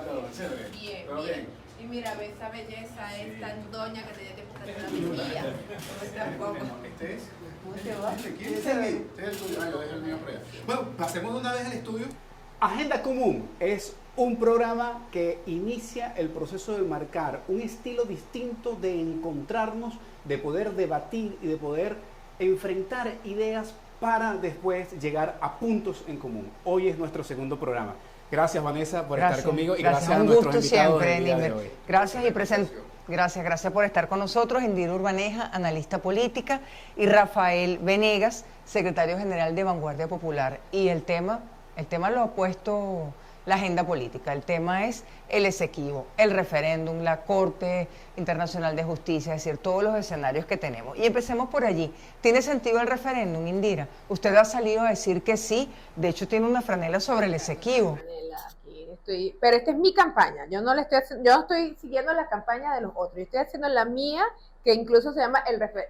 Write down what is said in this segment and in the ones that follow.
todo? Chévere. Bien, ¿Todo bien. Y mira, ve esa belleza, esta doña que tenía tiempo que hacer una guía. Tampoco. Este es. ¿Cómo te va? ¿Quién es el mío? Este es el tuyo. Ah, yo dejé el mío por allá. Bueno, pasemos de una vez al estudio. Agenda Común es un programa que inicia el proceso de marcar un estilo distinto de encontrarnos, de poder debatir y de poder enfrentar ideas para después llegar a puntos en común. Hoy es nuestro segundo programa. Gracias, Vanessa, por estar conmigo y gracias a nuestros invitados del día de hoy. Gracias por estar con nosotros. Indira Urbaneja, analista política, y Rafael Venegas, secretario general de Vanguardia Popular. Y el tema lo ha puesto la agenda política. El tema es el Esequibo, el referéndum, la Corte Internacional de Justicia, es decir, todos los escenarios que tenemos. Y empecemos por allí. ¿Tiene sentido el referéndum, Indira? Usted ha salido a decir que sí, de hecho tiene una franela sobre el Esequibo. Pero esta es mi campaña, yo no estoy siguiendo la campaña de los otros, yo estoy haciendo la mía, que incluso se llama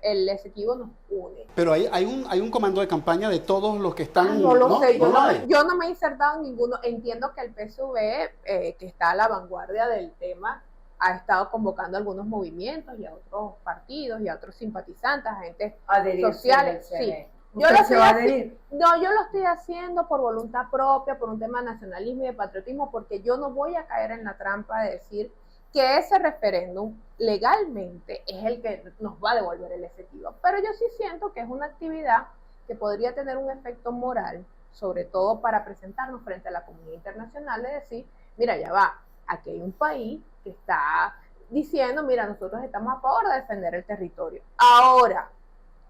el Esequibo nos une. Pero hay un comando de campaña de todos los que están... No lo sé, hay. yo no me he insertado en ninguno. Entiendo que el PSV, que está a la vanguardia del tema, ha estado convocando algunos movimientos y a otros partidos y a otros simpatizantes, agentes sociales. Sí. Yo lo estoy haciendo por voluntad propia, por un tema de nacionalismo y de patriotismo, porque yo no voy a caer en la trampa de decir que ese referéndum legalmente es el que nos va a devolver el Esequibo. Pero yo sí siento que es una actividad que podría tener un efecto moral, sobre todo para presentarnos frente a la comunidad internacional, de decir, mira, ya va, aquí hay un país que está diciendo, mira, nosotros estamos a favor de defender el territorio. Ahora,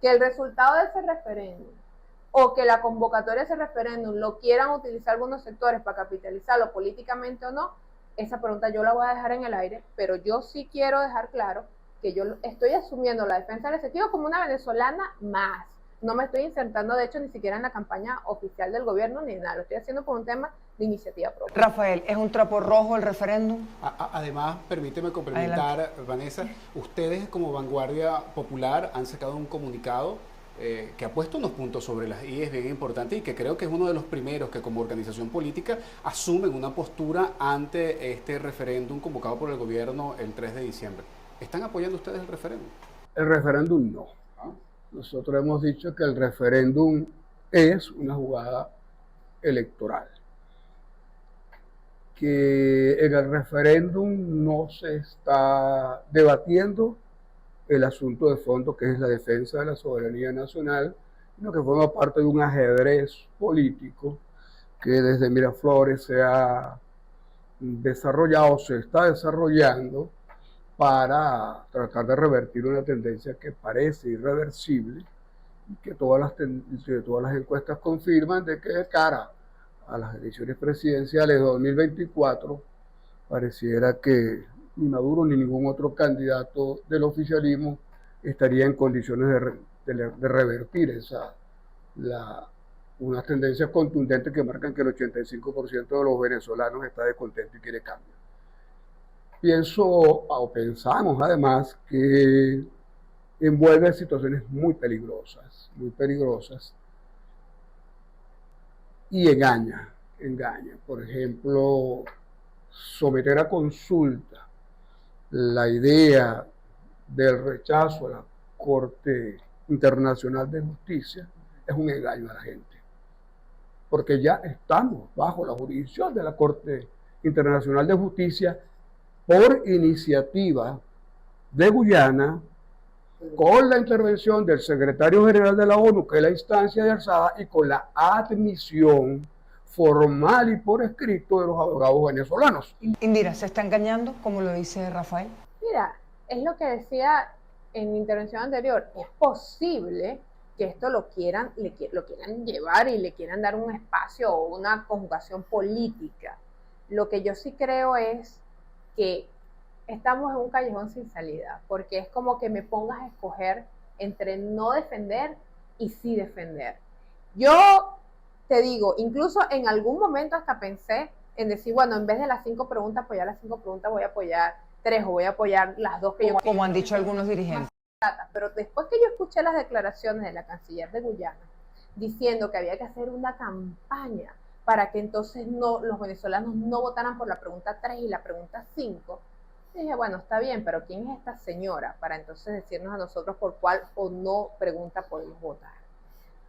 que el resultado de ese referéndum o que la convocatoria de ese referéndum lo quieran utilizar algunos sectores para capitalizarlo políticamente o no, esa pregunta yo la voy a dejar en el aire, pero yo sí quiero dejar claro que yo estoy asumiendo la defensa del Esequibo como una venezolana más. No me estoy insertando, de hecho, ni siquiera en la campaña oficial del gobierno ni nada. Lo estoy haciendo por un tema de iniciativa propia. Rafael, ¿es un trapo rojo el referéndum? Además, permíteme complementar, adelante. Vanessa, ustedes como Vanguardia Popular han sacado un comunicado que ha puesto unos puntos sobre las IES bien importantes y que creo que es uno de los primeros que como organización política asumen una postura ante este referéndum convocado por el gobierno el 3 de diciembre. ¿Están apoyando ustedes el referéndum? El referéndum no. Nosotros hemos dicho que el referéndum es una jugada electoral. Que en el referéndum no se está debatiendo el asunto de fondo, que es la defensa de la soberanía nacional, sino que forma parte de un ajedrez político que desde Miraflores se ha desarrollado, se está desarrollando para tratar de revertir una tendencia que parece irreversible y que todas las encuestas confirman de que de cara a las elecciones presidenciales de 2024 pareciera que ni Maduro ni ningún otro candidato del oficialismo estaría en condiciones de revertir unas tendencias contundentes que marcan que el 85% de los venezolanos está descontento y quiere cambio. Pensamos además que envuelve situaciones muy peligrosas y engaña. Por ejemplo, someter a consulta la idea del rechazo a la Corte Internacional de Justicia es un engaño a la gente, porque ya estamos bajo la jurisdicción de la Corte Internacional de Justicia por iniciativa de Guyana, con la intervención del secretario general de la ONU, que es la instancia de alzada, y con la admisión formal y por escrito de los abogados venezolanos. Indira, ¿se está engañando, como lo dice Rafael? Mira, es lo que decía en mi intervención anterior, es posible que esto lo quieran llevar y le quieran dar un espacio o una conjugación política. Lo que yo sí creo es que estamos en un callejón sin salida, porque es como que me pongas a escoger entre no defender y sí defender. Yo te digo, incluso en algún momento hasta pensé en decir, bueno, en vez de las 5 preguntas, apoyar las 5 preguntas, voy a apoyar 3 o voy a apoyar las 2 que yo... Como han dicho algunos dirigentes. Pero después que yo escuché las declaraciones de la canciller de Guyana, diciendo que había que hacer una campaña para que entonces los venezolanos no votaran por la pregunta 3 y la pregunta 5. Dije, bueno, está bien, pero ¿quién es esta señora para entonces decirnos a nosotros por cuál o no pregunta podemos votar?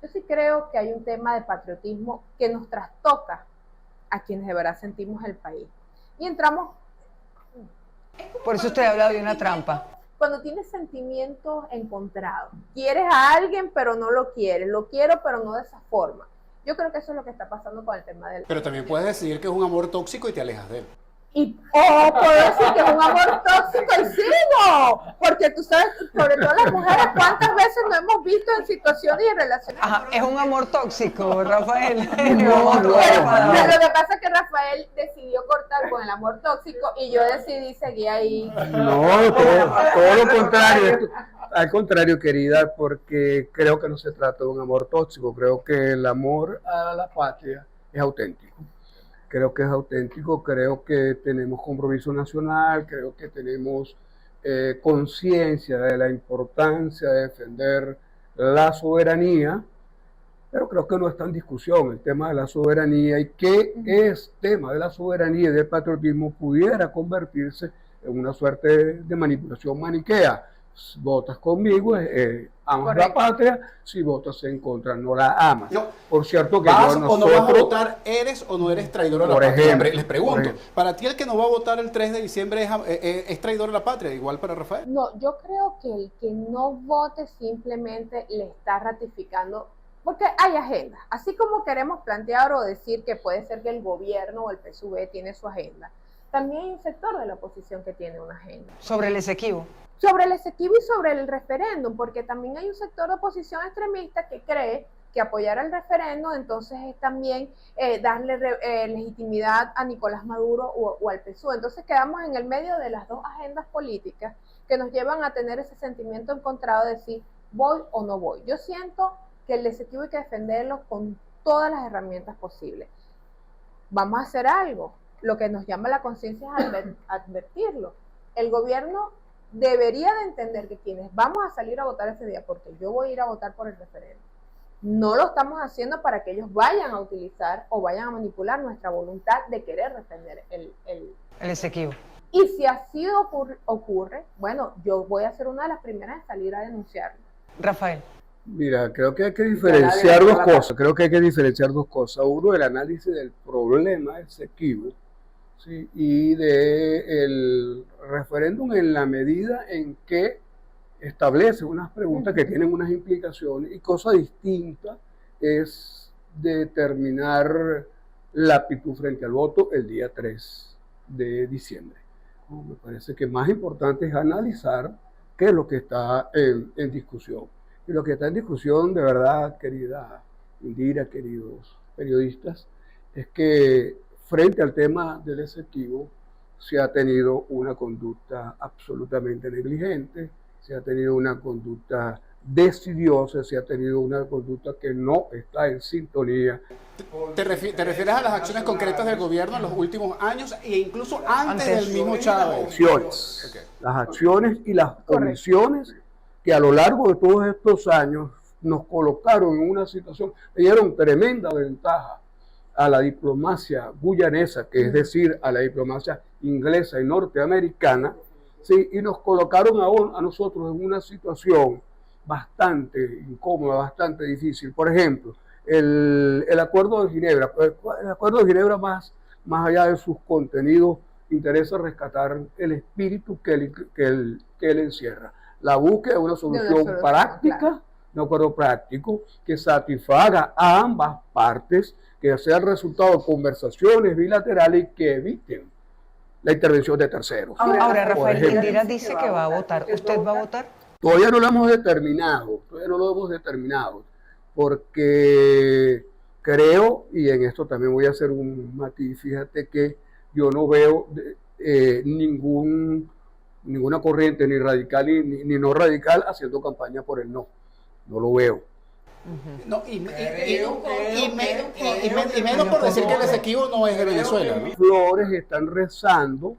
Yo sí creo que hay un tema de patriotismo que nos trastoca a quienes de verdad sentimos el país. Y entramos... Por eso usted ha hablado de una trampa. Cuando tienes sentimientos encontrados, quieres a alguien pero no lo quieres, lo quiero pero no de esa forma. Yo creo que eso es lo que está pasando con el tema del... Pero también puedes decidir que es un amor tóxico y te alejas de él. O puedo decir que es un amor tóxico y sigo, porque tú sabes, sobre todo las mujeres, cuántas veces no hemos visto en situaciones y en relaciones. Ajá, es un amor tóxico, Rafael. No. Pero lo que pasa es que Rafael decidió cortar con el amor tóxico y yo decidí seguir ahí. No, todo lo contrario. Al contrario, querida, porque creo que no se trata de un amor tóxico. Creo que el amor a la patria es auténtico. Creo que es auténtico, creo que tenemos compromiso nacional, creo que tenemos conciencia de la importancia de defender la soberanía, pero creo que no está en discusión el tema de la soberanía y que ese tema de la soberanía y del patriotismo pudiera convertirse en una suerte de manipulación maniquea. Si votas conmigo, amas Correcto. la patria, si votas en contra, no la amas. No. Por cierto que ¿Vas yo o no vas a votar? ¿Eres o no eres traidor a la Por patria? ejemplo, Les pregunto, por ejemplo. ¿para ti el que no va a votar el 3 de diciembre es traidor a la patria? Igual para Rafael. No, yo creo que el que no vote simplemente le está ratificando, porque hay agendas. Así como queremos plantear o decir que puede ser que el gobierno o el PSUV tiene su agenda, también hay un sector de la oposición que tiene una agenda. Sobre el Esequibo. Sobre el Esequibo y sobre el referéndum, porque también hay un sector de oposición extremista que cree que apoyar el referéndum entonces es también darle legitimidad a Nicolás Maduro o al PSUV. Entonces quedamos en el medio de las dos agendas políticas que nos llevan a tener ese sentimiento encontrado de decir voy o no voy. Yo siento que el Esequibo hay que defenderlo con todas las herramientas posibles. Vamos a hacer algo. Lo que nos llama la conciencia es advertirlo. El gobierno debería de entender que quienes vamos a salir a votar ese día, porque yo voy a ir a votar por el referéndum, no lo estamos haciendo para que ellos vayan a utilizar o vayan a manipular nuestra voluntad de querer defender el Esequibo. Y si así ocurre, bueno, yo voy a ser una de las primeras en salir a denunciarlo. Rafael. Mira, creo que hay que diferenciar dos cosas. Creo que hay que diferenciar dos cosas. Uno, el análisis del problema Esequibo, ¿sí? Y del referéndum en la medida en que establece unas preguntas que tienen unas implicaciones, y cosa distinta es determinar la aptitud frente al voto el día 3 de diciembre. Me parece que más importante es analizar qué es lo que está en discusión. Y lo que está en discusión, de verdad, querida Indira, queridos periodistas, es que frente al tema del Esequibo se ha tenido una conducta absolutamente negligente, se ha tenido una conducta decidiosa, se ha tenido una conducta que no está en sintonía. ¿Te refieres a las acciones concretas del gobierno en los últimos años e incluso antes del mismo Chávez? Acciones, Okay. las acciones y las omisiones que a lo largo de todos estos años nos colocaron en una situación, le dieron tremenda ventaja a la diplomacia guyanesa, que es decir, a la diplomacia inglesa y norteamericana, ¿sí? Y nos colocaron a nosotros en una situación bastante incómoda, bastante difícil. Por ejemplo, el Acuerdo de Ginebra. El Acuerdo de Ginebra, más allá de sus contenidos, interesa rescatar el espíritu que él encierra. La búsqueda de una solución práctica, claro, un acuerdo práctico que satisfaga a ambas partes, que sea el resultado de conversaciones bilaterales y que eviten la intervención de terceros. Ahora Rafael, Indira dice que va a votar. ¿Usted va a votar? Todavía no lo hemos determinado, porque creo, y en esto también voy a hacer un matiz, fíjate que yo no veo ninguna corriente, ni radical ni no radical, haciendo campaña por el no. No lo veo. No, y menos por decir que el Esequibo no es de Venezuela, ¿no? Flores están rezando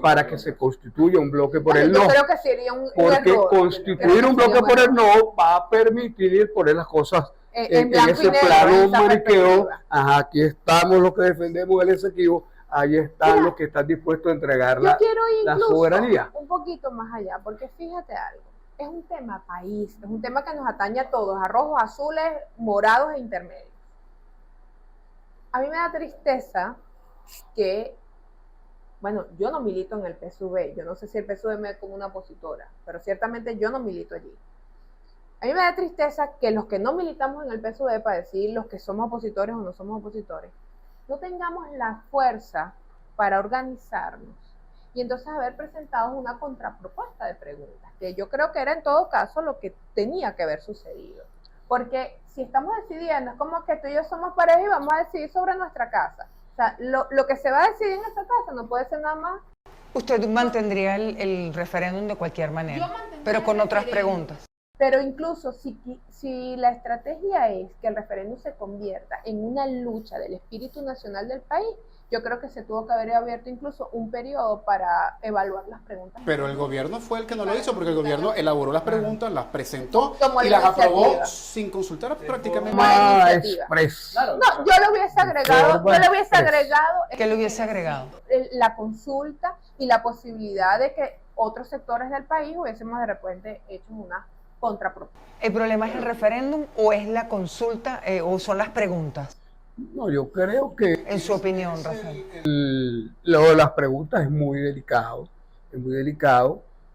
para que se constituya un bloque por el no. Yo creo que sería un porque error. constituir un bloque por el no va a permitir poner las cosas en en blanco y ese negro, plano en esa maniqueo, perspectiva. ajá, aquí estamos los que defendemos el Esequibo, ahí están Mira, los que están dispuestos a entregar Yo quiero ir la incluso soberanía. un poquito más allá, porque fíjate algo, es un tema país, es un tema que nos atañe a todos, a rojos, azules, morados e intermedios. A mí me da tristeza que, bueno, yo no milito en el PSUV, yo no sé si el PSUV me ve como una opositora, pero ciertamente yo no milito allí. A mí me da tristeza que los que no militamos en el PSUV, para decir los que somos opositores o no somos opositores, no tengamos la fuerza para organizarnos y entonces haber presentado una contrapropuesta de preguntas, que yo creo que era en todo caso lo que tenía que haber sucedido. Porque si estamos decidiendo, es como que tú y yo somos pareja y vamos a decidir sobre nuestra casa. O sea, lo que se va a decidir en esa casa no puede ser nada más. Usted mantendría el referéndum de cualquier manera, pero con otras preguntas. Pero incluso si la estrategia es que el referéndum se convierta en una lucha del espíritu nacional del país, yo creo que se tuvo que haber abierto incluso un periodo para evaluar las preguntas. Pero el gobierno fue el que no lo hizo, porque el gobierno elaboró las preguntas, las presentó Tomó y la las aprobó iniciativa. sin consultar prácticamente. Más Iniciativa. Express. No, yo le hubiese agregado, ¿Qué le hubiese agregado? La consulta y la posibilidad de que otros sectores del país hubiésemos de repente hecho una contrapropuesta. ¿El problema es el referéndum o es la consulta o son las preguntas? No, yo creo que En su opinión, Rafael. lo de las preguntas es muy delicado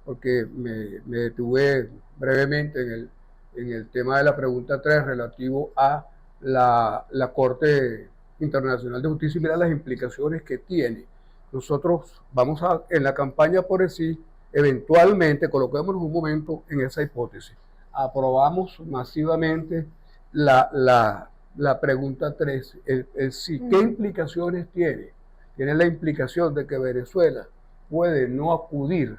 porque me detuve brevemente en el tema de la pregunta 3 relativo a la Corte Internacional de Justicia y mira las implicaciones que tiene. Nosotros vamos en la campaña por el sí, eventualmente, coloquémonos un momento en esa hipótesis, aprobamos masivamente la pregunta 3, el sí. ¿Qué implicaciones tiene? Tiene la implicación de que Venezuela puede no acudir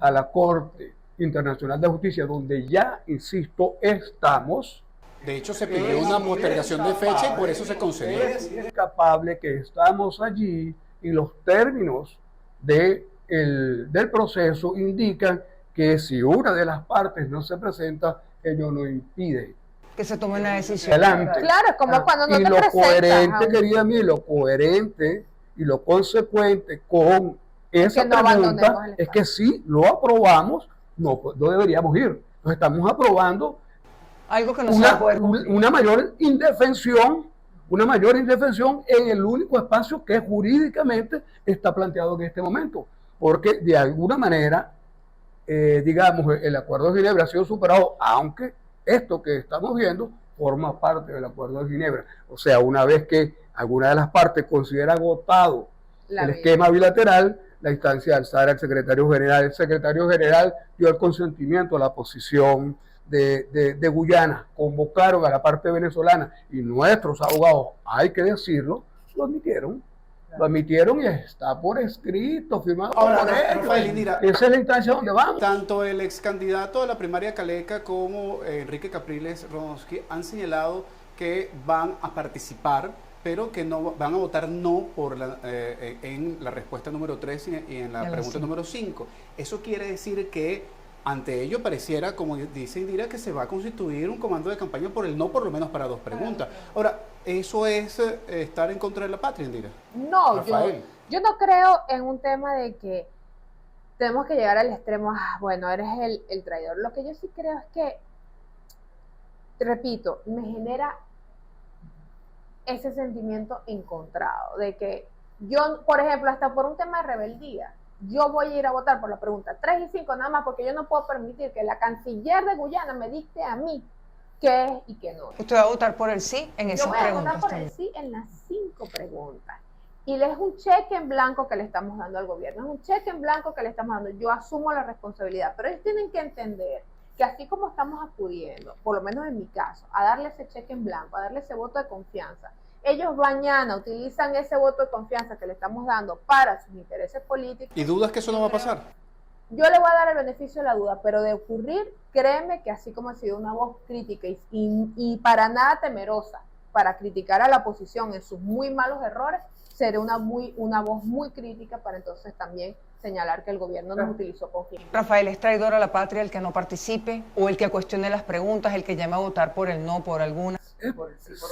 a la Corte Internacional de Justicia, donde ya, insisto, estamos. De hecho, se pidió una postergación de fecha y por eso se concedió. Es incapable que estamos allí y los términos del proceso indican que si una de las partes no se presenta, ello no impide Que se tome una decisión. adelante. Claro, es como cuando no Y te lo presentas. coherente, querida mía, lo coherente y lo consecuente con esa Que no abandonemos pregunta el es que si lo aprobamos, no deberíamos ir. Nos estamos aprobando Algo que no se va a poder cumplir. una mayor indefensión en el único espacio que jurídicamente está planteado en este momento. Porque de alguna manera, digamos, el Acuerdo de Ginebra ha sido superado, aunque esto que estamos viendo forma parte del Acuerdo de Ginebra. O sea, una vez que alguna de las partes considera agotado el esquema bilateral, la instancia de alzar al secretario general. El secretario general dio el consentimiento a la posición de Guyana, convocaron a la parte venezolana y nuestros abogados, hay que decirlo, lo admitieron y está por escrito, firmado Ahora, por ellos. Rafael Indira, Esa es la instancia donde vamos. tanto el ex candidato a la primaria Caleca como Enrique Capriles Rodonsky han señalado que van a participar, pero que no van a votar no por en la respuesta número 3 y en la pregunta número 5. Eso quiere decir que ante ello pareciera, como dice Indira, que se va a constituir un comando de campaña por el no, por lo menos para 2 preguntas. Ahora, ¿eso es estar en contra de la patria, Indira? No, Rafael. yo no creo en un tema de que tenemos que llegar al extremo, bueno, eres el traidor. Lo que yo sí creo es que, repito, me genera ese sentimiento encontrado de que yo, por ejemplo, hasta por un tema de rebeldía, yo voy a ir a votar por la pregunta 3 y 5 nada más porque yo no puedo permitir que la canciller de Guyana me dicte a mí qué es y qué no es. Usted va a votar por el sí en Yo esas voy a preguntas votar por también. el sí en las 5 preguntas. Y es un cheque en blanco que le estamos dando al gobierno, es un cheque en blanco que le estamos dando. Yo asumo la responsabilidad, pero ellos tienen que entender que así como estamos acudiendo, por lo menos en mi caso, a darle ese cheque en blanco, a darle ese voto de confianza, ellos mañana utilizan ese voto de confianza que le estamos dando para sus intereses políticos. ¿Y dudas que eso no va a pasar? Yo le voy a dar el beneficio de la duda, pero de ocurrir, créeme que así como ha sido una voz crítica y para nada temerosa para criticar a la oposición en sus muy malos errores, seré una voz muy crítica para entonces también señalar que el gobierno nos utilizó con fin. Rafael, ¿es traidor a la patria el que no participe o el que cuestione las preguntas, el que llame a votar por el no, por alguna?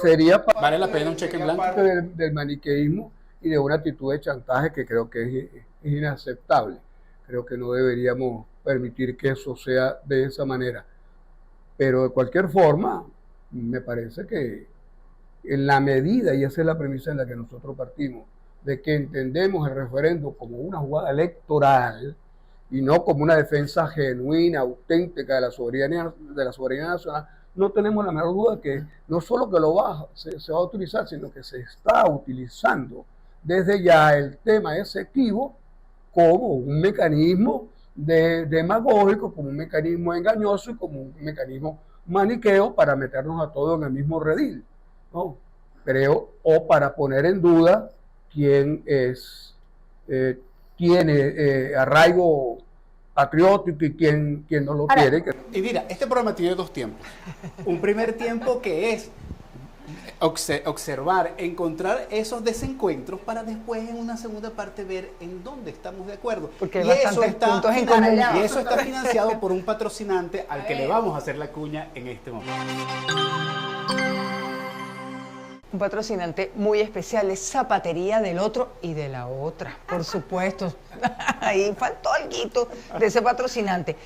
sería vale la pena un cheque en blanco parte del maniqueísmo y de una actitud de chantaje que creo que es inaceptable. Creo que no deberíamos permitir que eso sea de esa manera. Pero de cualquier forma, me parece que en la medida, y esa es la premisa en la que nosotros partimos, de que entendemos el referéndum como una jugada electoral y no como una defensa genuina, auténtica de la soberanía nacional, no tenemos la menor duda que no solo que se va a utilizar, sino que se está utilizando desde ya el tema exequivo como un mecanismo demagógico, como un mecanismo engañoso y como un mecanismo maniqueo para meternos a todos en el mismo redil, ¿no? Creo, o para poner en duda quién tiene arraigo patriótico y quién no lo tiene. Y mira, este programa tiene dos tiempos. Un primer tiempo que es observar, encontrar esos desencuentros para después en una segunda parte ver en dónde estamos de acuerdo. Porque hay eso puntos en común. y eso está financiado por un patrocinante al que le vamos a hacer la cuña en este momento. Un patrocinante muy especial es Zapatería del Otro y de la Otra, por supuesto. Ahí faltó algo de ese patrocinante.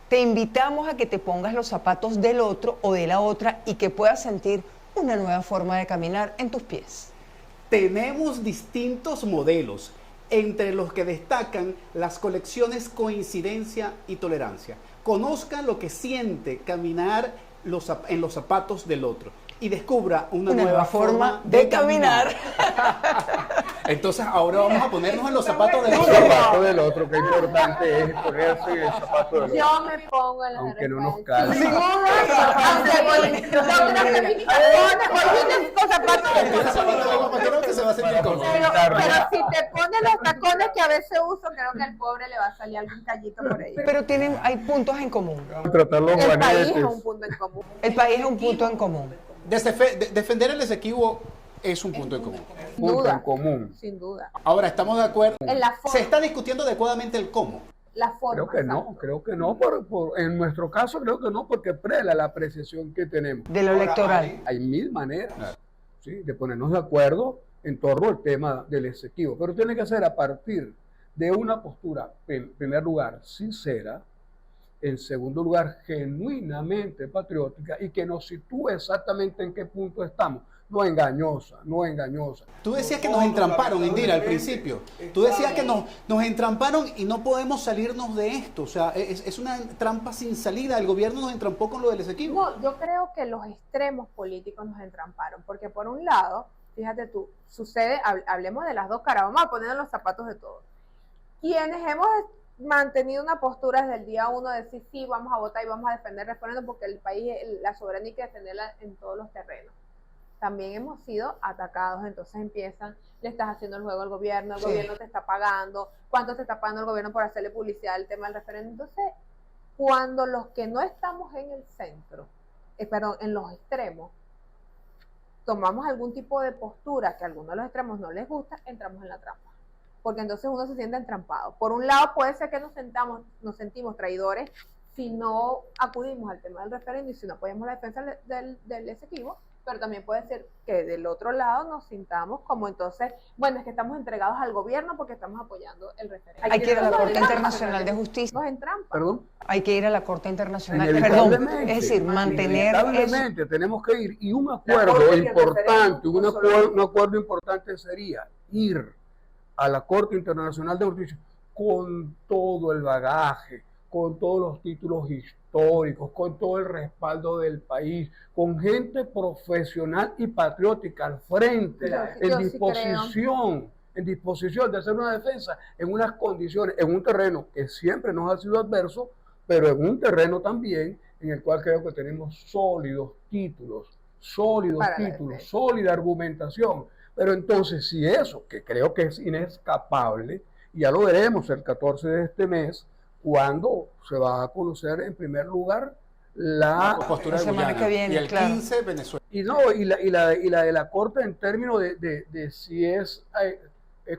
Te invitamos a que te pongas los zapatos del otro o de la otra y que puedas sentir una nueva forma de caminar en tus pies. Tenemos distintos modelos, entre los que destacan las colecciones Coincidencia y Tolerancia. Conozca lo que siente caminar en los zapatos del otro y descubra una nueva forma de caminar. Entonces ahora vamos a ponernos en los zapatos del otro. El zapato del otro, qué importante es ponerse el zapato del otro. Yo me pongo en la aunque no Rafael. nos calce. Sí, pero si te pones los tacones que a veces uso, creo que al pobre le va a salir algún callito por ahí. Pero hay puntos en común. Tratar los El país guanetes. es un punto en común. El país es un punto en común. Defender el exequivo es un punto en común. Punto en común. Sin duda. Ahora, ¿estamos de acuerdo? En la forma. Se está discutiendo adecuadamente el cómo. La forma. Creo que no. En nuestro caso creo que no, porque prela la apreciación que tenemos. De lo electoral. Hay mil maneras, ¿sí?, de ponernos de acuerdo en torno al tema del exequivo, pero tiene que ser a partir de una postura, en primer lugar, sincera, en segundo lugar, genuinamente patriótica y que nos sitúe exactamente en qué punto estamos. No engañosa. Tú decías que nos entramparon, Indira, al principio. Tú decías que nos entramparon y no podemos salirnos de esto. O sea, es una trampa sin salida. El gobierno nos entrampó con lo del exequivo. No, yo creo que los extremos políticos nos entramparon, porque por un lado, fíjate tú, sucede, hablemos de las dos caras, vamos a poner los zapatos de todos. Quienes hemos mantenido una postura desde el día uno de decir sí, vamos a votar y vamos a defender el referéndum porque el país, la soberanía hay que defenderla en todos los terrenos. También hemos sido atacados, entonces le estás haciendo el juego al gobierno, el gobierno te está pagando, ¿cuánto te está pagando el gobierno por hacerle publicidad al tema del referéndum? Entonces, cuando los que no estamos en el centro, en los extremos, tomamos algún tipo de postura que a algunos de los extremos no les gusta, entramos en la trampa. Porque entonces uno se siente entrampado. Por un lado puede ser que nos sentimos traidores si no acudimos al tema del referéndum y si no apoyamos la defensa del exequivo, pero también puede ser que del otro lado nos sintamos como entonces, bueno, es que estamos entregados al gobierno porque estamos apoyando el referéndum. Hay que ir a la Corte Internacional de Justicia. Nos entrampan. ¿Perdón? Hay que ir a la Corte Internacional. Inevitablemente. Es decir, mantener Inevitablemente tenemos que ir. Y un acuerdo importante sería ir a la Corte Internacional de Justicia con todo el bagaje, con todos los títulos históricos, con todo el respaldo del país, con gente profesional y patriótica al frente, en disposición de hacer una defensa en unas condiciones, en un terreno que siempre nos ha sido adverso, pero en un terreno también en el cual creo que tenemos sólidos títulos, sólida argumentación. Pero entonces, si eso, que creo que es inescapable, ya lo veremos el 14 de este mes, cuando se va a conocer en primer lugar la postura la de semana Guyana, que viene, y el claro. 15 Venezuela. y la de la Corte en términos de si es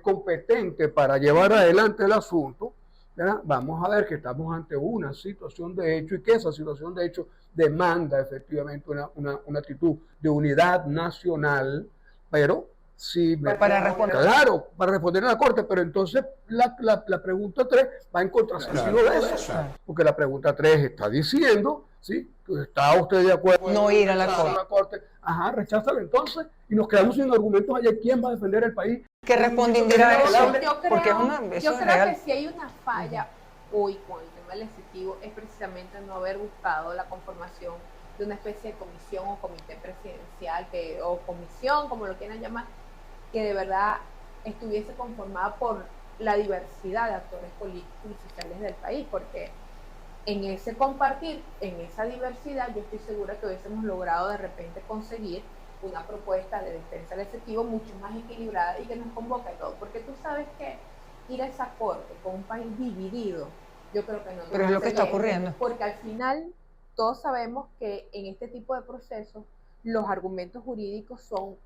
competente para llevar adelante el asunto, ¿verdad? Vamos a ver que estamos ante una situación de hecho y que esa situación de hecho demanda efectivamente una actitud de unidad nacional, pero sí, para responder. claro, para responder a la Corte, pero entonces la pregunta 3 va en contrasentido de eso, porque la pregunta 3 está diciendo, ¿sí? ¿Está usted de acuerdo? No ir a la Corte. Ajá, recházala entonces y nos quedamos sin argumentos allá. ¿Quién va a defender el país? ¿Qué responde Indira a eso? Porque eso yo es creo real. que si hay una falla hoy con el tema legislativo es precisamente no haber buscado la conformación de una especie de comisión o comité presidencial o comisión, como lo quieran llamar, que de verdad estuviese conformada por la diversidad de actores políticos y sociales del país, porque en ese compartir, en esa diversidad, yo estoy segura que hubiésemos logrado de repente conseguir una propuesta de defensa del Ejecutivo mucho más equilibrada y que nos convoque a todos, porque tú sabes que ir a esa corte con un país dividido, yo creo que no. Pero es lo que está ocurriendo. Porque al final todos sabemos que en este tipo de procesos los argumentos jurídicos son,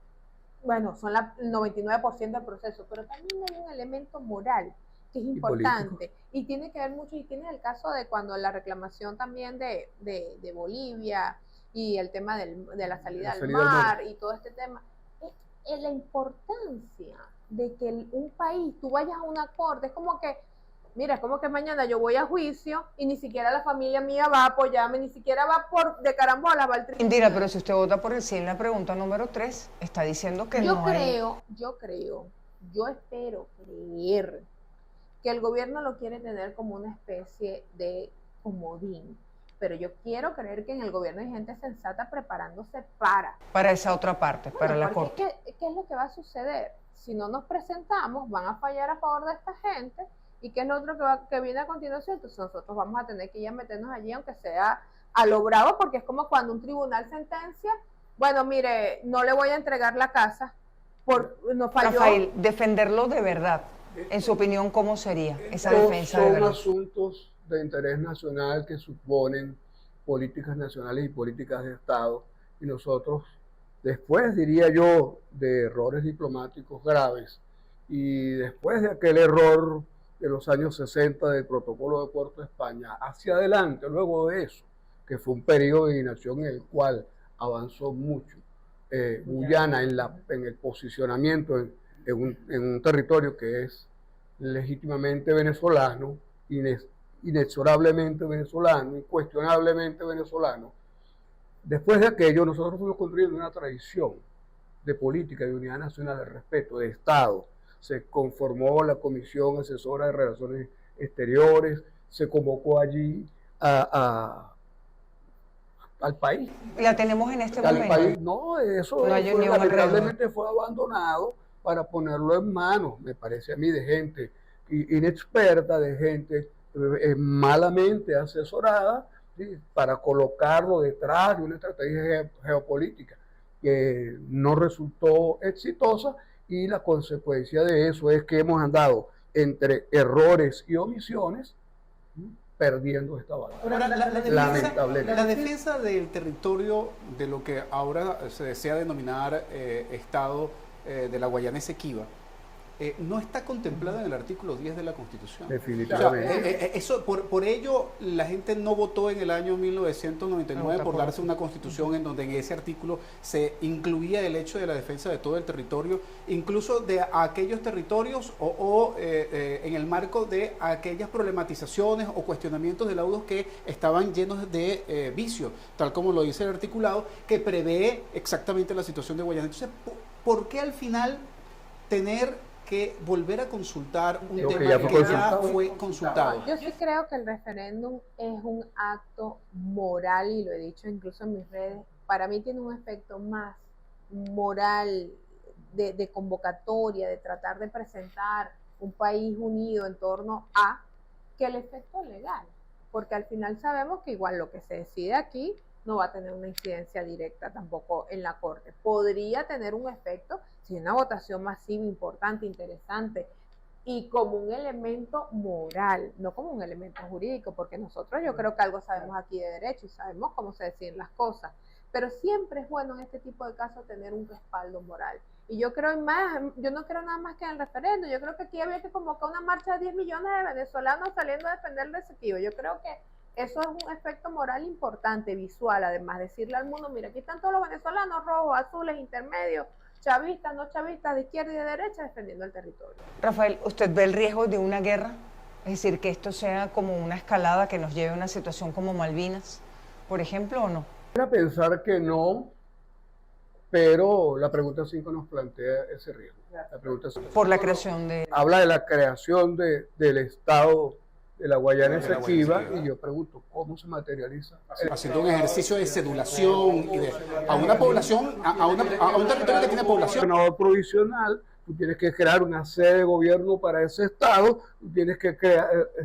bueno, son el 99% del proceso, pero también hay un elemento moral que es importante y tiene que ver mucho, y tiene el caso de cuando la reclamación también de Bolivia y el tema de la salida al mar y todo este tema, es la importancia de que un país, tú vayas a una corte, es como que, mira, es como que mañana yo voy a juicio y ni siquiera la familia mía va a apoyarme, ni siquiera va de carambola, va al tribunal. Indira, pero si usted vota por el sí en la pregunta número 3, está diciendo que yo espero creer que el gobierno lo quiere tener como una especie de comodín, pero yo quiero creer que en el gobierno hay gente sensata preparándose para esa otra parte, para la Corte. ¿Qué es lo que va a suceder? Si no nos presentamos, van a fallar a favor de esta gente, y qué es lo otro que viene a continuación. Entonces nosotros vamos a tener que ya meternos allí, aunque sea a lo bravo, porque es como cuando un tribunal sentencia, bueno, mire, no le voy a entregar la casa, no falló. Rafael, defenderlo de verdad, en su opinión, ¿cómo sería esa defensa de verdad? Son asuntos de interés nacional que suponen políticas nacionales y políticas de Estado, y nosotros, después, diría yo, de errores diplomáticos graves, y después de aquel error de los años 60 del protocolo de Puerto España, hacia adelante, luego de eso, que fue un periodo de inacción en el cual avanzó mucho Guyana en el posicionamiento en un territorio que es legítimamente venezolano, inexorablemente venezolano, incuestionablemente venezolano. Después de aquello, nosotros fuimos construyendo una tradición de política de unidad nacional, de respeto, de Estado. Se conformó la Comisión Asesora de Relaciones Exteriores, se convocó allí al país. La tenemos en este momento. País. No, eso lamentablemente fue abandonado para ponerlo en manos, me parece a mí, de gente inexperta, de gente malamente asesorada, ¿sí? Para colocarlo detrás de una estrategia geopolítica que no resultó exitosa, y la consecuencia de eso es que hemos andado entre errores y omisiones, perdiendo esta batalla. La defensa del territorio de lo que ahora se desea denominar Estado de la Guayana Esequiba no está contemplada en el artículo 10 de la Constitución. Definitivamente. Por ello, la gente no votó en el año 1999 por darse una constitución en donde en ese artículo se incluía el hecho de la defensa de todo el territorio, incluso de aquellos territorios en el marco de aquellas problematizaciones o cuestionamientos de laudos que estaban llenos de vicios, tal como lo dice el articulado, que prevé exactamente la situación de Guayana. Entonces, ¿por qué al final tener que volver a consultar un tema que ya fue consultado? Yo sí creo que el referéndum es un acto moral, y lo he dicho incluso en mis redes. Para mí tiene un efecto más moral, de convocatoria, de tratar de presentar un país unido en torno a, que el efecto legal, porque al final sabemos que igual lo que se decide aquí no va a tener una incidencia directa tampoco en la Corte. Podría tener un efecto si una votación masiva, importante, interesante, y como un elemento moral, no como un elemento jurídico, porque nosotros yo creo que algo sabemos aquí de derecho y sabemos cómo se deciden las cosas, pero siempre es bueno en este tipo de casos tener un respaldo moral. Y yo creo más, yo no creo nada más que en el referendo. Yo creo que aquí había que convocar una marcha de 10 millones de venezolanos saliendo a defender el Esequibo. Yo creo que eso es un efecto moral importante, visual, además, decirle al mundo, mira, aquí están todos los venezolanos, rojos, azules, intermedios, chavistas, no chavistas, de izquierda y de derecha, defendiendo el territorio. Rafael, ¿usted ve el riesgo de una guerra? Es decir, que esto sea como una escalada que nos lleve a una situación como Malvinas, por ejemplo, ¿o no? Para pensar que no, pero la pregunta 5 nos plantea ese riesgo. La pregunta 5. Por la creación de... Habla de la creación del Estado de la Guayana Esequiba, y yo pregunto, ¿cómo se materializa? Haciendo un ejercicio de sedulación y a una población, a un territorio que tiene población. Gobernador provisional, tú tienes que crear una sede de gobierno para ese Estado, tú tienes que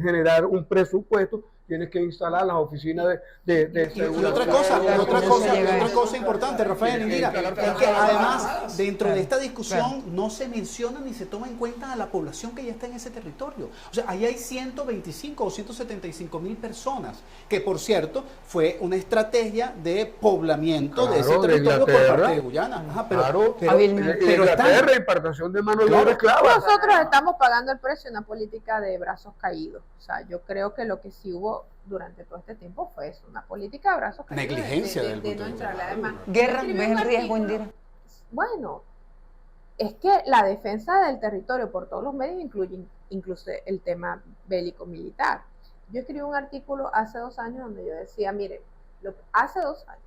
generar un presupuesto, tienes que instalar las oficinas de seguridad. Y otra cosa importante, Rafael, Indira, es que además dentro de esta discusión no se menciona ni se toma en cuenta a la población que ya está en ese territorio. O sea, ahí hay 125 o 175 mil personas, que por cierto fue una estrategia de poblamiento de ese territorio por parte de Guyana. Ajá, pero Inglaterra, impartación de mano de obra esclava. Nosotros estamos pagando el precio de una política de brazos caídos. O sea, yo creo que lo que sí hubo durante todo este tiempo fue eso, una política de brazos caídos. Negligencia de no entrarle. Además, ¿Guerra? ¿Ves el riesgo, Indira? Bueno, es que la defensa del territorio por todos los medios incluye incluso el tema bélico-militar. Yo escribí un artículo hace 2 años donde yo decía, miren, hace 2 años,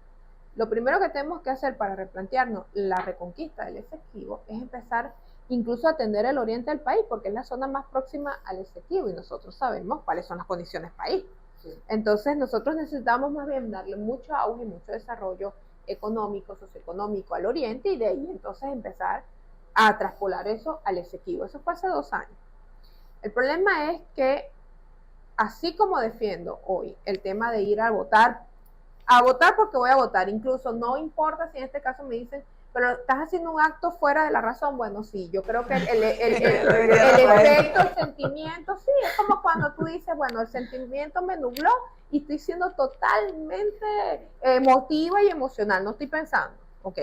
lo primero que tenemos que hacer para replantearnos la reconquista del Esequibo es empezar incluso a atender el oriente del país, porque es la zona más próxima al Esequibo y nosotros sabemos cuáles son las condiciones país. Sí. Entonces nosotros necesitamos más bien darle mucho auge y mucho desarrollo económico, socioeconómico al oriente, y de ahí entonces empezar a traspolar eso al Esequibo. Eso fue hace 2 años. El problema es que, así como defiendo hoy el tema de ir a votar porque voy a votar, incluso no importa si en este caso me dicen, pero estás haciendo un acto fuera de la razón. Bueno, sí, yo creo que el efecto, el sentimiento, sí, es como cuando tú dices, bueno, el sentimiento me nubló y estoy siendo totalmente emotiva y emocional, no estoy pensando, ok.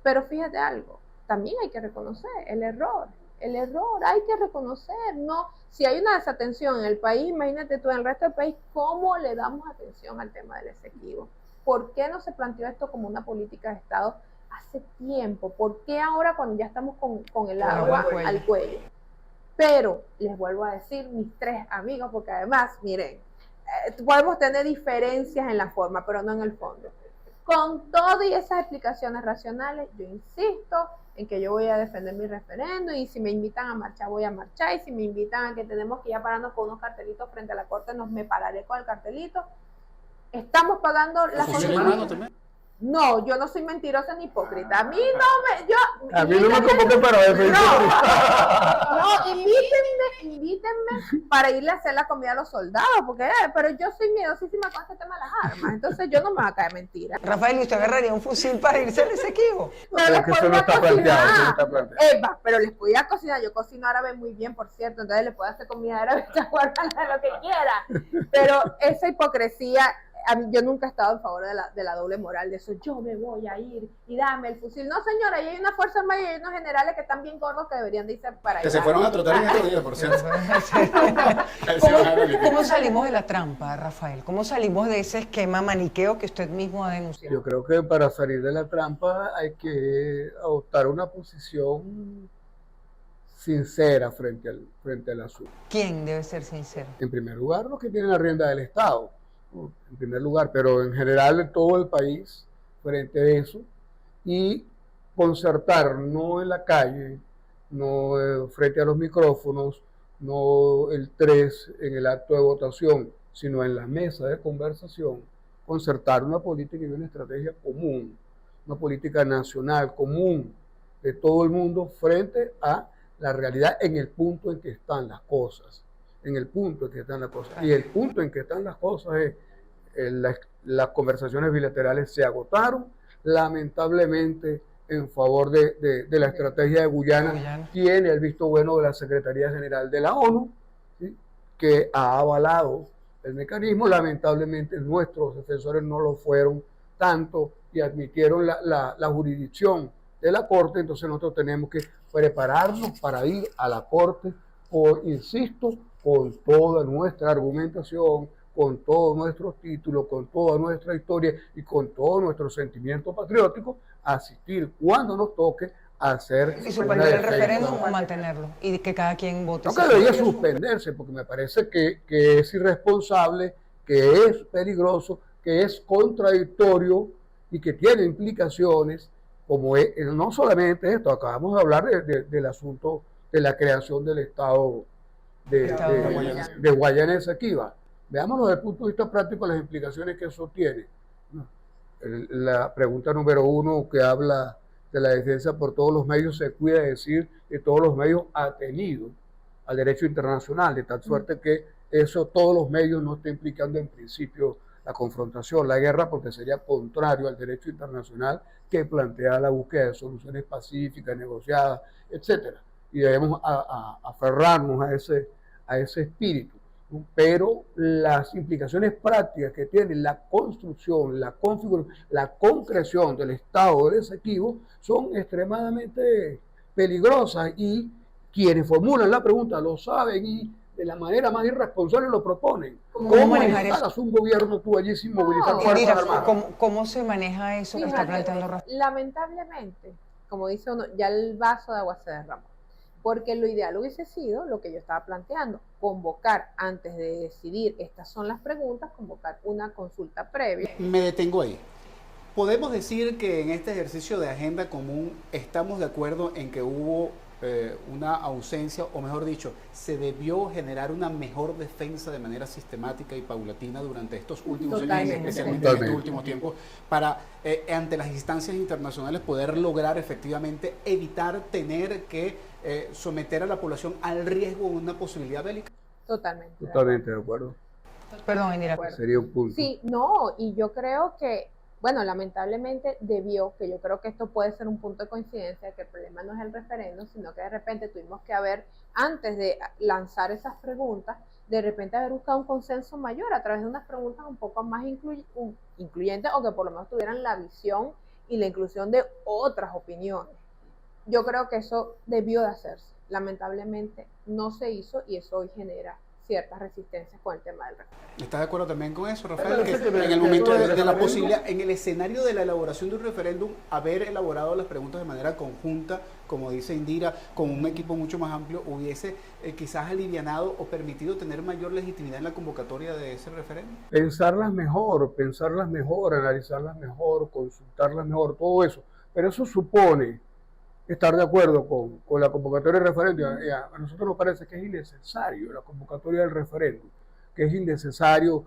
Pero fíjate algo, también hay que reconocer el error hay que reconocer, no, si hay una desatención en el país, imagínate tú en el resto del país, ¿cómo le damos atención al tema del Esequibo? ¿Por qué no se planteó esto como una política de Estado hace tiempo? ¿Por qué ahora cuando ya estamos con el agua al cuello? Pero les vuelvo a decir, mis 3 amigos, porque además, miren, podemos tener diferencias en la forma, pero no en el fondo. Con todas esas explicaciones racionales, yo insisto en que yo voy a defender mi referendo, y si me invitan a marchar, voy a marchar, y si me invitan a que tenemos que ir pararnos con unos cartelitos frente a la corte, me pararé con el cartelito. Estamos pagando la constitución. No, yo no soy mentirosa ni hipócrita. A mí no me convoquen para defender. No, invítenme para irle a hacer la comida a los soldados, porque pero yo soy miedosísima con este tema de las armas, entonces yo no me voy a caer mentira. Rafael, ¿y usted agarraría un fusil para irse al Esequibo? Pero que eso no está planteado, pero les podía cocinar, yo cocino árabe muy bien, por cierto, entonces les puedo hacer comida árabe, lo que quiera, pero esa hipocresía, yo nunca he estado en favor de la doble moral, de eso, yo me voy a ir y dame el fusil. No, señora, ahí hay una fuerza armada y hay unos generales que están bien gordos que deberían de irse para allá. Que se fueron a trotar en estos días, por cierto. ¿Cómo salimos de la trampa, Rafael? ¿Cómo salimos de ese esquema maniqueo que usted mismo ha denunciado? Yo creo que para salir de la trampa hay que adoptar una posición sincera frente al asunto. ¿Quién debe ser sincero? En primer lugar, los que tienen la rienda del Estado. En primer lugar, pero en general en todo el país frente a eso, y concertar, no en la calle, no frente a los micrófonos, no el 3 en el acto de votación, sino en la mesa de conversación, concertar una política y una estrategia común, una política nacional común de todo el mundo frente a la realidad en el punto en que están las cosas. Y el punto en que están las cosas es las conversaciones bilaterales se agotaron, lamentablemente en favor de la estrategia de Guyana. Tiene el visto bueno de la Secretaría General de la ONU, ¿sí?, que ha avalado el mecanismo. Lamentablemente nuestros defensores no lo fueron tanto y admitieron la jurisdicción de la Corte, entonces nosotros tenemos que prepararnos para ir a la Corte, insisto, con toda nuestra argumentación, con todos nuestros títulos, con toda nuestra historia y con todo nuestro sentimiento patriótico, a asistir cuando nos toque a hacer y suspender el referéndum o mantenerlo y que cada quien vote. No, que debería suspenderse, porque me parece que es irresponsable, que es peligroso, que es contradictorio y que tiene implicaciones, como no solamente esto, acabamos de hablar del asunto de la creación del Estado de Guayana Esequiba. Veámoslo desde el punto de vista práctico, las implicaciones que eso tiene. La pregunta número 1 que habla de la defensa por todos los medios se cuida de decir que todos los medios atenidos al derecho internacional, de tal suerte que eso todos los medios no estén implicando en principio la confrontación, la guerra, porque sería contrario al derecho internacional que plantea la búsqueda de soluciones pacíficas, negociadas, etcétera. Y debemos aferrarnos a ese espíritu. Pero las implicaciones prácticas que tiene la construcción, la configuración, la concreción del Estado del Esequibo son extremadamente peligrosas, y quienes formulan la pregunta lo saben y de la manera más irresponsable lo proponen. ¿Cómo instalas un gobierno tú allí sin movilizar fuerzas armadas? ¿Cómo se maneja eso? Fíjate, que está planteando Rafael? Lamentablemente, como dice uno, ya el vaso de agua se derramó. Porque lo ideal hubiese sido lo que yo estaba planteando, convocar antes de decidir, estas son las preguntas, convocar una consulta previa. Me detengo ahí. Podemos decir que en este ejercicio de agenda común estamos de acuerdo en que hubo una ausencia, o mejor dicho, se debió generar una mejor defensa de manera sistemática y paulatina durante estos últimos años, especialmente en estos últimos tiempos, para ante las instancias internacionales poder lograr efectivamente evitar tener que someter a la población al riesgo de una posibilidad bélica. Totalmente de acuerdo. Perdón, Indira. Sería un punto. Sí, no, y yo creo que, bueno, lamentablemente que yo creo que esto puede ser un punto de coincidencia, que el problema no es el referéndum, sino que de repente tuvimos que haber, antes de lanzar esas preguntas, de repente haber buscado un consenso mayor a través de unas preguntas un poco más incluyentes, o que por lo menos tuvieran la visión y la inclusión de otras opiniones. Yo creo que eso debió de hacerse. Lamentablemente no se hizo, y eso hoy genera ciertas resistencias con el tema del referéndum. ¿Estás de acuerdo también con eso, Rafael? Que en el momento de la posibilidad, en el escenario de la elaboración de un referéndum, haber elaborado las preguntas de manera conjunta, como dice Indira, con un equipo mucho más amplio, hubiese quizás alivianado o permitido tener mayor legitimidad en la convocatoria de ese referéndum? Pensarlas mejor, analizarlas mejor, consultarlas mejor, todo eso. Pero eso supone estar de acuerdo con la convocatoria del referéndum. A nosotros nos parece que es innecesario la convocatoria del referéndum, que es innecesario,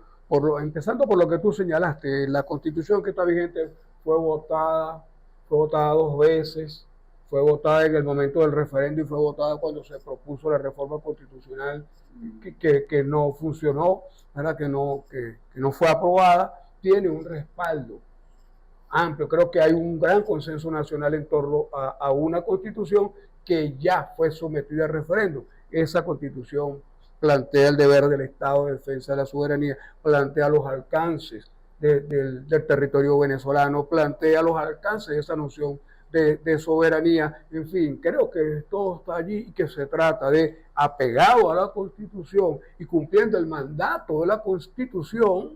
empezando por lo que tú señalaste. La Constitución que está vigente fue votada 2 veces, fue votada en el momento del referéndum y fue votada cuando se propuso la reforma constitucional que no funcionó, ¿verdad? que no fue aprobada. Tiene un respaldo amplio. Creo que hay un gran consenso nacional en torno a una constitución que ya fue sometida a referéndum. Esa constitución plantea el deber del Estado de defensa de la soberanía, plantea los alcances del territorio venezolano, plantea los alcances de esa noción de soberanía. En fin, creo que todo está allí y que se trata de, apegado a la Constitución y cumpliendo el mandato de la Constitución,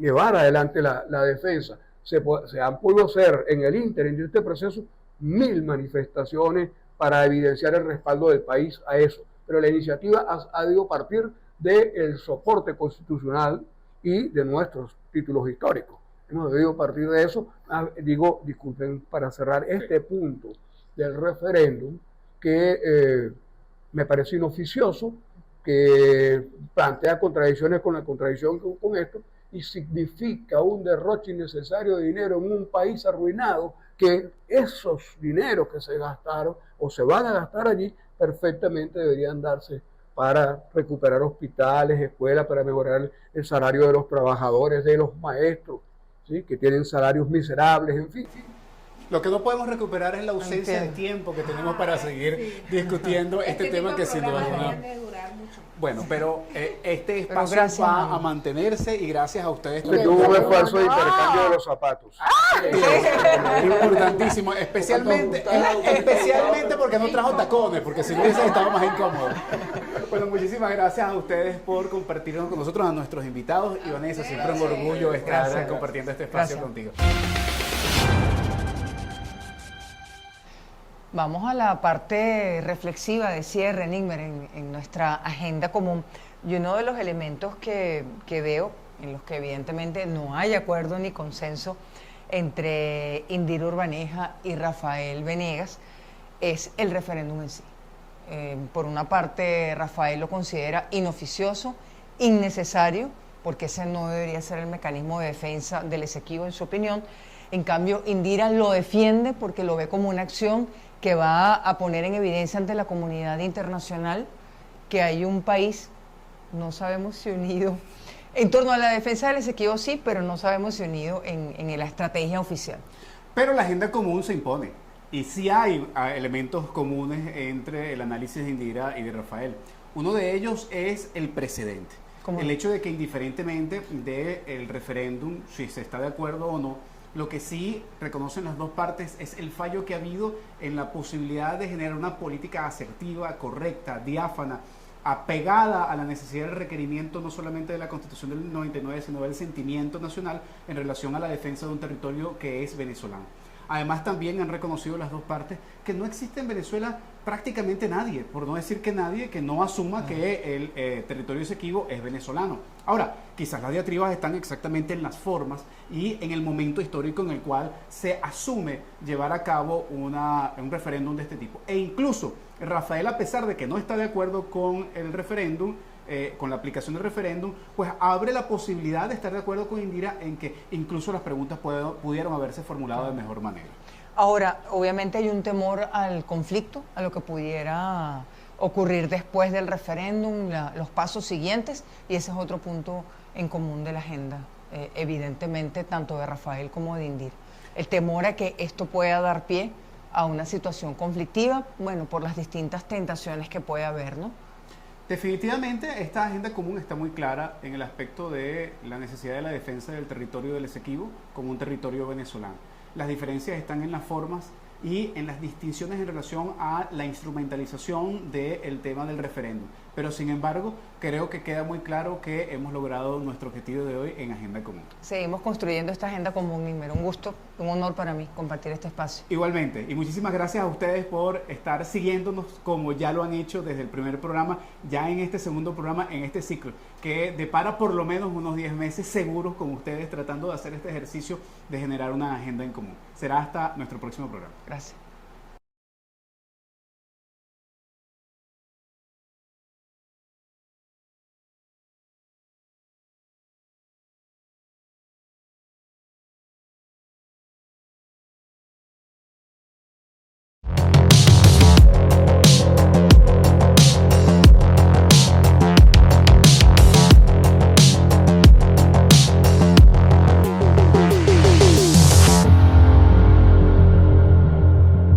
llevar adelante la defensa. Se han podido hacer en el ínterin de este proceso 1000 manifestaciones para evidenciar el respaldo del país a eso, pero la iniciativa ha debido partir del soporte constitucional y de nuestros títulos históricos. Hemos debido partir de eso. Disculpen, para cerrar este punto del referéndum, que me parece inoficioso, que plantea contradicciones con la contradicción con esto, y significa un derroche innecesario de dinero en un país arruinado, que esos dineros que se gastaron o se van a gastar allí perfectamente deberían darse para recuperar hospitales, escuelas, para mejorar el salario de los trabajadores, de los maestros, ¿sí? que tienen salarios miserables, en fin. Lo que no podemos recuperar es la ausencia de tiempo que tenemos para seguir discutiendo este tema que sin duda alguna... Bueno, pero este espacio va a mantenerse y gracias a ustedes. Tuvo un esfuerzo de intercambio de los zapatos. Importantísimo, especialmente porque no trajo tacones, porque si no hubiese estado más incómodo. Bueno, muchísimas gracias a ustedes por compartirnos con nosotros, a nuestros invitados. Y Vanessa, siempre un orgullo estar compartiendo este espacio contigo. Vamos a la parte reflexiva de cierre, Nigmer, en nuestra agenda común. Y uno de los elementos que veo, en los que evidentemente no hay acuerdo ni consenso entre Indira Urbaneja y Rafael Venegas, es el referéndum en sí. Por una parte, Rafael lo considera inoficioso, innecesario, porque ese no debería ser el mecanismo de defensa del Esequibo, en su opinión. En cambio, Indira lo defiende porque lo ve como una acción que va a poner en evidencia ante la comunidad internacional que hay un país, no sabemos si unido, en torno a la defensa del Esequibo sí, pero no sabemos si unido en la estrategia oficial. Pero la agenda común se impone y sí hay elementos comunes entre el análisis de Indira y de Rafael. Uno de ellos es el precedente. El hecho de que indiferentemente del referéndum, si se está de acuerdo o no, lo que sí reconocen las dos partes es el fallo que ha habido en la posibilidad de generar una política asertiva, correcta, diáfana, apegada a la necesidad del requerimiento no solamente de la Constitución del 99, sino del sentimiento nacional en relación a la defensa de un territorio que es venezolano. Además, también han reconocido las dos partes que no existe en Venezuela prácticamente nadie, por no decir que nadie, que no asuma que el territorio Esequibo es venezolano. Ahora, quizás las diatribas están exactamente en las formas y en el momento histórico en el cual se asume llevar a cabo un referéndum de este tipo. E incluso Rafael, a pesar de que no está de acuerdo con el referéndum, con la aplicación del referéndum, pues abre la posibilidad de estar de acuerdo con Indira en que incluso las preguntas pudieron haberse formulado de mejor manera. Ahora, obviamente hay un temor al conflicto, a lo que pudiera ocurrir después del referéndum, los pasos siguientes, y ese es otro punto en común de la agenda, evidentemente, tanto de Rafael como de Indira. El temor a que esto pueda dar pie a una situación conflictiva, bueno, por las distintas tentaciones que puede haber, ¿no? Definitivamente esta agenda común está muy clara en el aspecto de la necesidad de la defensa del territorio del Esequibo como un territorio venezolano. Las diferencias están en las formas y en las distinciones en relación a la instrumentalización del tema del referéndum. Pero sin embargo, creo que queda muy claro que hemos logrado nuestro objetivo de hoy en Agenda Común. Seguimos construyendo esta agenda común, Nigmer. Un gusto, un honor para mí compartir este espacio. Igualmente, y muchísimas gracias a ustedes por estar siguiéndonos como ya lo han hecho desde el primer programa, ya en este segundo programa, en este ciclo, que depara por lo menos unos 10 meses seguros con ustedes tratando de hacer este ejercicio de generar una agenda en común. Será hasta nuestro próximo programa. Gracias.